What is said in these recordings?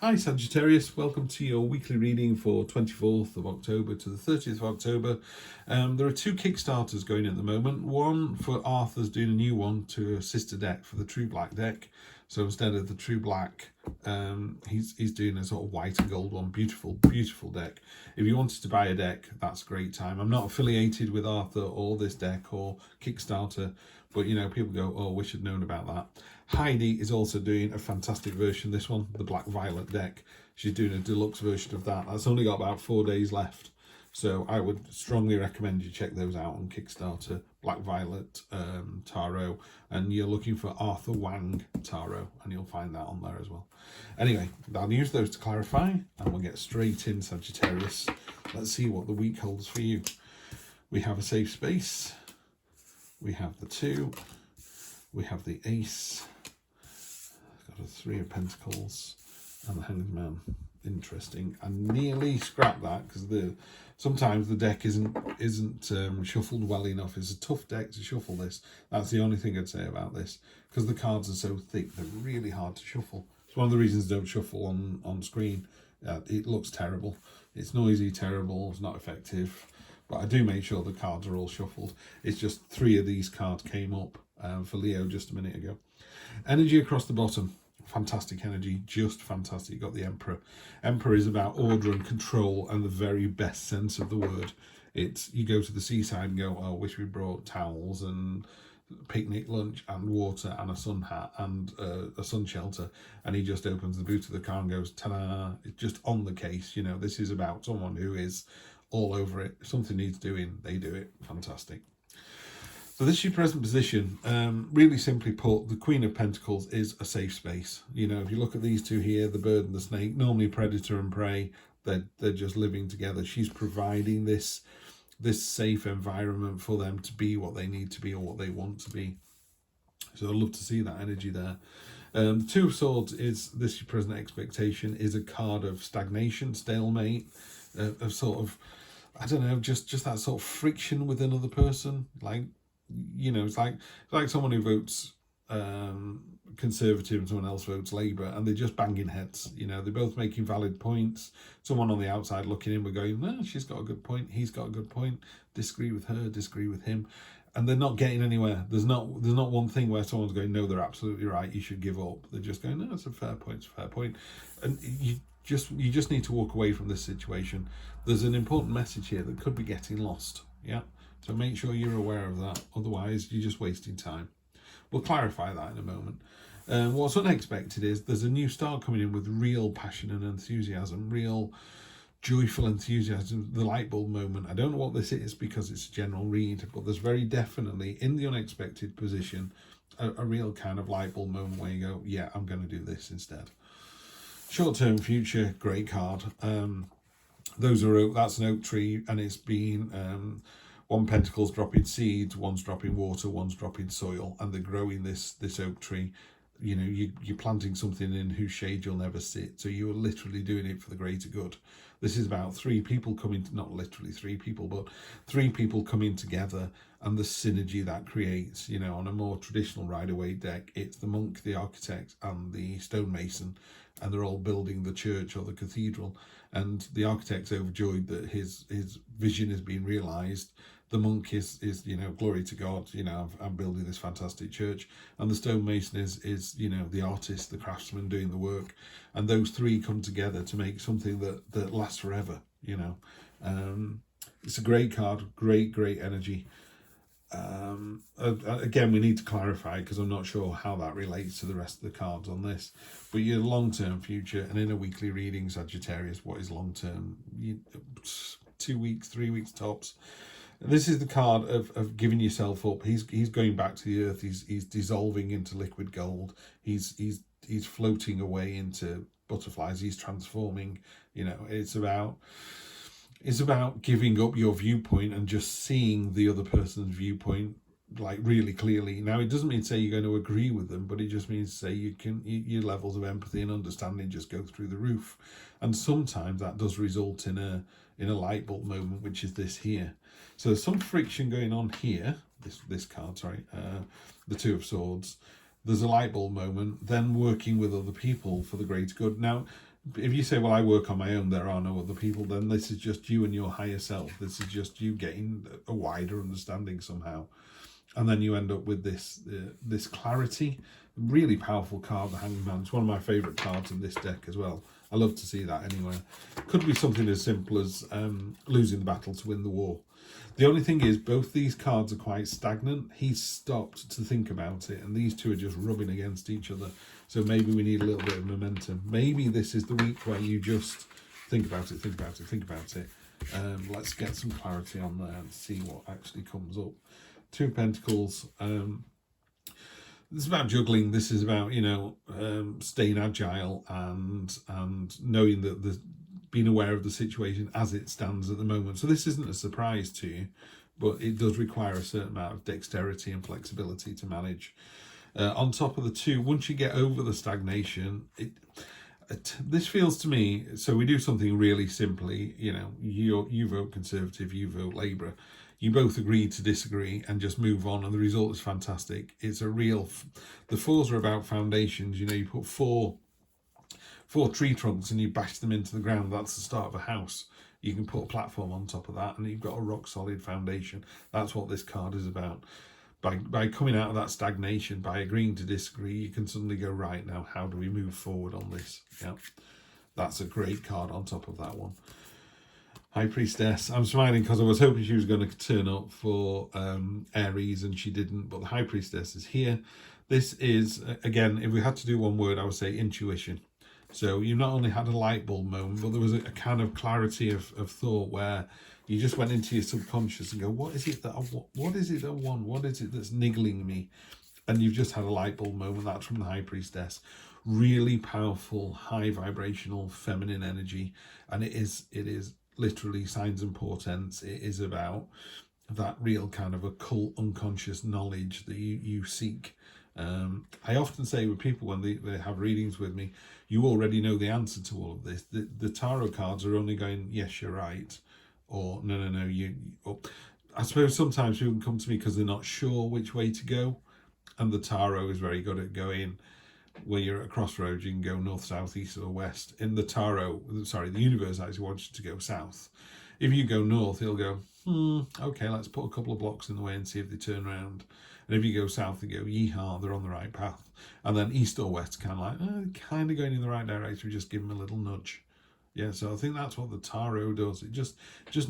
Hi Sagittarius, welcome to your weekly reading for 24th of October to the 30th of October. There are two Kickstarters going at the moment. One for Arthur's doing a new one to a sister deck for the True Black deck. So instead of the True Black, he's doing a sort of white and gold one. Beautiful, beautiful deck. If you wanted to buy a deck, that's a great time. I'm not affiliated with Arthur or this deck or Kickstarter, but you know, people go, oh, wish I'd known about that. Heidi is also doing a fantastic version, this one, the Black Violet deck. She's doing a deluxe version of that. That's only got about 4 days left. So I would strongly recommend you check those out on Kickstarter, Black Violet Tarot, and you're looking for Arthur Wang Tarot, and you'll find that on there as well. Anyway, I'll use those to clarify, and we'll get straight in, Sagittarius. Let's see what the week holds for you. We have a safe space. We have the 2. We have the Ace. Got a 3 of Pentacles and the Hanged Man. Interesting. I nearly scrapped that because sometimes the deck isn't shuffled well enough. It's a tough deck to shuffle this. That's the only thing I'd say about this, because the cards are so thick. They're really hard to shuffle. It's one of the reasons I don't shuffle on screen. It looks terrible. It's noisy, terrible. It's not effective. But I do make sure the cards are all shuffled. It's just 3 of these cards came up for Leo just a minute ago. Energy across the bottom. Fantastic energy, just fantastic. You got the Emperor. Emperor is about order and control and the very best sense of the word. It's, you go to the seaside and go, oh, I wish we brought towels and picnic lunch and water and a sun hat and a sun shelter, and he just opens the boot of the car and goes, ta-da. It's just on the case. You know, this is about someone who is all over it. If something needs doing, they do it. Fantastic. So this is your present position. Really simply put, the Queen of Pentacles is a safe space. You know, if you look at these two here, the bird and the snake, normally predator and prey, they're just living together. She's providing this safe environment for them to be what they need to be or what they want to be. So I'd love to see that energy there. The 2 of Swords is, this your present expectation, is a card of stagnation, stalemate, of sort of, I don't know, just that sort of friction with another person. Like, you know, it's like someone who votes Conservative and someone else votes Labour, and they're just banging heads. You know, they're both making valid points. Someone on the outside looking in, we're going, no, she's got a good point, he's got a good point. Disagree with her, disagree with him, and they're not getting anywhere. There's not one thing where someone's going, no, they're absolutely right, you should give up. They're just going, no, it's a fair point, it's a fair point. And you just need to walk away from this situation. There's an important message here that could be getting lost. Yeah. So make sure you're aware of that. Otherwise, you're just wasting time. We'll clarify that in a moment. What's unexpected is there's a new star coming in with real passion and enthusiasm, real joyful enthusiasm, the light bulb moment. I don't know what this is because it's a general read, but there's very definitely in the unexpected position a real kind of light bulb moment where you go, yeah, I'm going to do this instead. Short-term future, great card. That's an oak tree, and it's been... 1 pentacle's dropping seeds, 1's dropping water, 1's dropping soil, and they're growing this oak tree. You know, you're planting something in whose shade you'll never sit. So you are literally doing it for the greater good. This is about 3 people coming, not literally 3 people, but 3 people coming together, and the synergy that creates. You know, on a more traditional Rider-Waite deck, it's the monk, the architect, and the stonemason, and they're all building the church or the cathedral. And the architect's overjoyed that his vision has been realised. The monk is, you know, glory to God, you know, I'm building this fantastic church. And the stonemason is, you know, the artist, the craftsman doing the work. And those 3 come together to make something that lasts forever, you know. It's a great card, great energy. Again, we need to clarify because I'm not sure how that relates to the rest of the cards on this. But your long-term future, and in a weekly reading, Sagittarius, what is long-term? 2 weeks, 3 weeks tops. This is the card of giving yourself up. He's going back to the earth. He's dissolving into liquid gold. He's floating away into butterflies. He's transforming. You know, it's about giving up your viewpoint and just seeing the other person's viewpoint like really clearly. Now, it doesn't mean to say you're going to agree with them, but it just means to say your levels of empathy and understanding just go through the roof. And sometimes that does result in a light bulb moment, which is this here. So there's some friction going on here. This card, sorry, the 2 of Swords. There's a light bulb moment. Then working with other people for the greater good. Now, if you say, well, I work on my own, there are no other people, then this is just you and your higher self. This is just you getting a wider understanding somehow. And then you end up with this clarity. Really powerful card, the Hanged Man. It's one of my favourite cards in this deck as well. I love to see that anywhere. Could be something as simple as losing the battle to win the war. The only thing is, both these cards are quite stagnant. He's stopped to think about it, and these two are just rubbing against each other. So maybe we need a little bit of momentum. Maybe this is the week where you just think about it, think about it, think about it. Let's get some clarity on there and see what actually comes up. Two of Pentacles. This is about juggling. This is about, staying agile and knowing that being aware of the situation as it stands at the moment. So this isn't a surprise to you, but it does require a certain amount of dexterity and flexibility to manage. On top of the two, once you get over the stagnation, this feels to me, so we do something really simply, you vote Conservative, you vote Labour. You both agree to disagree and just move on, and the result is fantastic. It's a real, the fours are about foundations. You put four tree trunks and you bash them into the ground. That's the start of a house. You can put a platform on top of that and you've got a rock solid foundation. That's what this card is about. By coming out of that stagnation, by agreeing to disagree, you can suddenly go, right, now how do we move forward on this? Yeah, that's a great card on top of that one. High Priestess. I'm smiling because I was hoping she was going to turn up for Aries and she didn't, but the High Priestess is here. This is, again, if we had to do one word, I would say intuition. So you not only had a light bulb moment, but there was a kind of clarity of thought where you just went into your subconscious and go, what is it that I want? What is it I want? What is it that's niggling me? And you've just had a light bulb moment. That's from the High Priestess. Really powerful, high vibrational, feminine energy. And it is literally signs and portents. It is about that real kind of occult unconscious knowledge that you seek. I often say with people when they have readings with me, you already know the answer to all of this. The tarot cards are only going, yes, you're right, or no, or, I suppose sometimes people can come to me because they're not sure which way to go, and the tarot is very good at going, where you're at a crossroads, you can go north, south, east or west. In the tarot, the universe actually wants you to go south. If you go north, it'll go, okay, let's put a couple of blocks in the way and see if they turn around. And if you go south, they go, yeehaw, they're on the right path. And then east or west, kind of like, kind of going in the right direction, we just give them a little nudge. Yeah, so I think that's what the tarot does. It just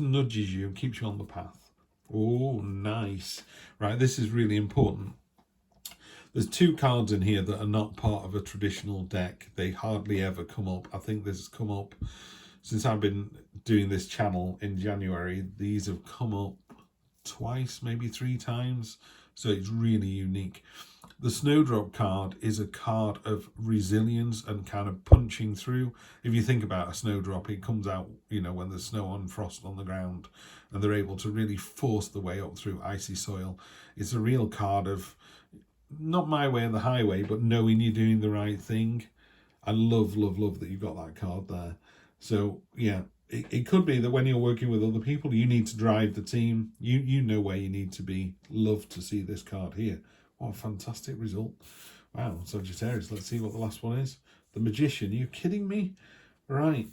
nudges you and keeps you on the path. Oh, nice. Right, this is really important. There's two cards in here that are not part of a traditional deck. They hardly ever come up. I think this has come up since I've been doing this channel in January. These have come up twice, maybe 3 times. So it's really unique. The Snowdrop card is a card of resilience and kind of punching through. If you think about a snowdrop, it comes out, when there's snow and frost on the ground, and they're able to really force the way up through icy soil. It's a real card of not my way and the highway, but knowing you're doing the right thing. I love that you've got that card there. So yeah, it could be that when you're working with other people, you need to drive the team. You know where you need to be. Love to see this card here. What a fantastic result. Wow, Sagittarius. Let's see what the last one is. The Magician. Are you kidding me? Right.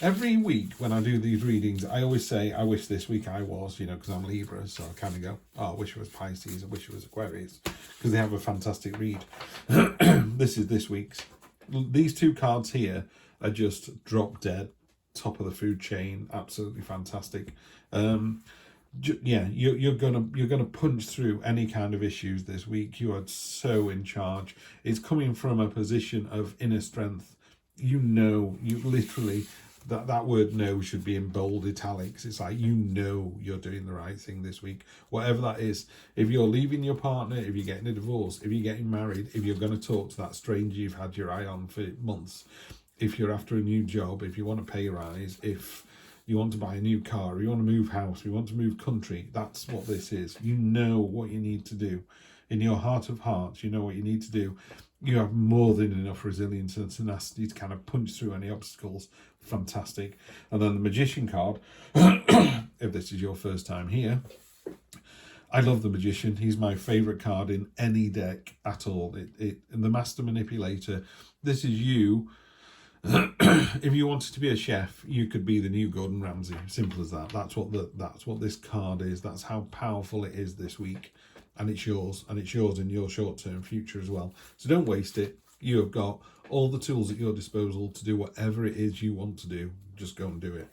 Every week when I do these readings, I always say, I wish this week I was, because I'm Libra. So I kind of go, I wish it was Pisces. I wish it was Aquarius. Because they have a fantastic read. This is this week's. These two cards here are just drop dead. Top of the food chain, absolutely fantastic. You're gonna punch through any kind of issues this week. You are so in charge. It's coming from a position of inner strength. You literally that word "no" should be in bold italics. It's like you're doing the right thing this week, whatever that is. If you're leaving your partner, if you're getting a divorce, if you're getting married, if you're going to talk to that stranger you've had your eye on for months. If you're after a new job, if you want a pay rise, if you want to buy a new car, or you want to move house, or you want to move country, that's what this is. You know what you need to do. In your heart of hearts, you know what you need to do. You have more than enough resilience and tenacity to kind of punch through any obstacles. Fantastic. And then the Magician card, if this is your first time here, I love the Magician. He's my favourite card in any deck at all. The Master Manipulator, this is you If you wanted to be a chef, you could be the new Gordon Ramsay. Simple as that. That's what this card is. That's how powerful it is this week, and it's yours, and it's yours in your short-term future as well. So don't waste it. You have got all the tools at your disposal to do whatever it is you want to do. Just go and do it.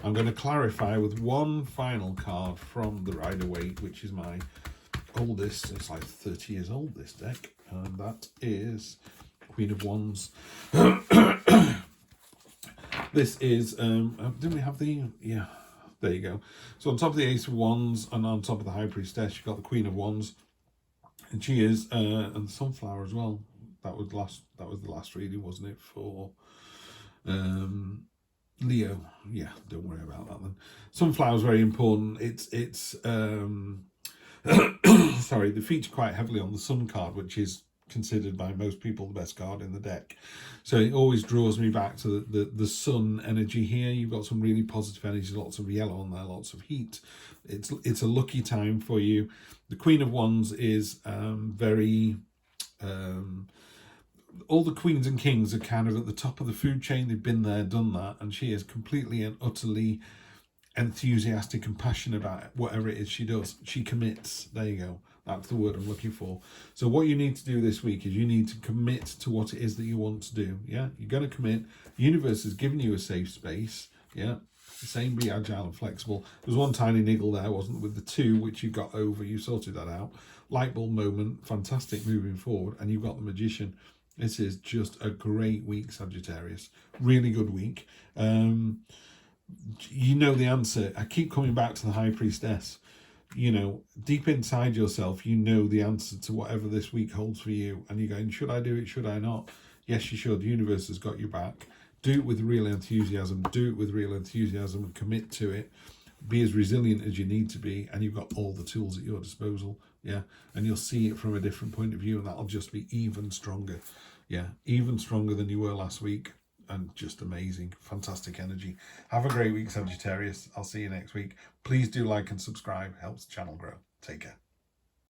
I'm going to clarify with one final card from the Rider-Waite, which is my oldest. It's like 30 years old, this deck, and that is Queen of Wands. This is, didn't we have the, yeah, there you go. So on top of the Ace of Wands and on top of the High Priestess, you've got the Queen of Wands, and she is, and the Sunflower as well. That was the last reading, wasn't it, for Leo? Yeah, don't worry about that then. Sunflower is very important. It's sorry, they feature quite heavily on the Sun card, which is considered by most people the best card in the deck. So it always draws me back to the Sun energy here. You've got some really positive energy, lots of yellow on there, lots of heat. It's a lucky time for you. The Queen of Wands is very... all the queens and kings are kind of at the top of the food chain. They've been there, done that, and she is completely and utterly enthusiastic and passionate about whatever it is she does. She commits. There you go. That's the word I'm looking for. So what you need to do this week is you need to commit to what it is that you want to do. Yeah, you're going to commit. The universe has given you a safe space. Yeah, the same, be agile and flexible. There's one tiny niggle there, wasn't there, with the 2, which you got over. You sorted that out. Light bulb moment, fantastic moving forward, and you've got the Magician. This is just a great week, Sagittarius. Really good week. You know the answer. I keep coming back to the High Priestess. You know, deep inside yourself, you know the answer to whatever this week holds for you. And you're going, should I do it? Should I not? Yes, you should. The universe has got your back. Do it with real enthusiasm. Do it with real enthusiasm and commit to it. Be as resilient as you need to be. And you've got all the tools at your disposal. Yeah. And you'll see it from a different point of view. And that'll just be even stronger. Yeah. Even stronger than you were last week. And just amazing, fantastic energy. Have a great week, Sagittarius. I'll see you next week. Please do like and subscribe. Helps the channel grow. Take care.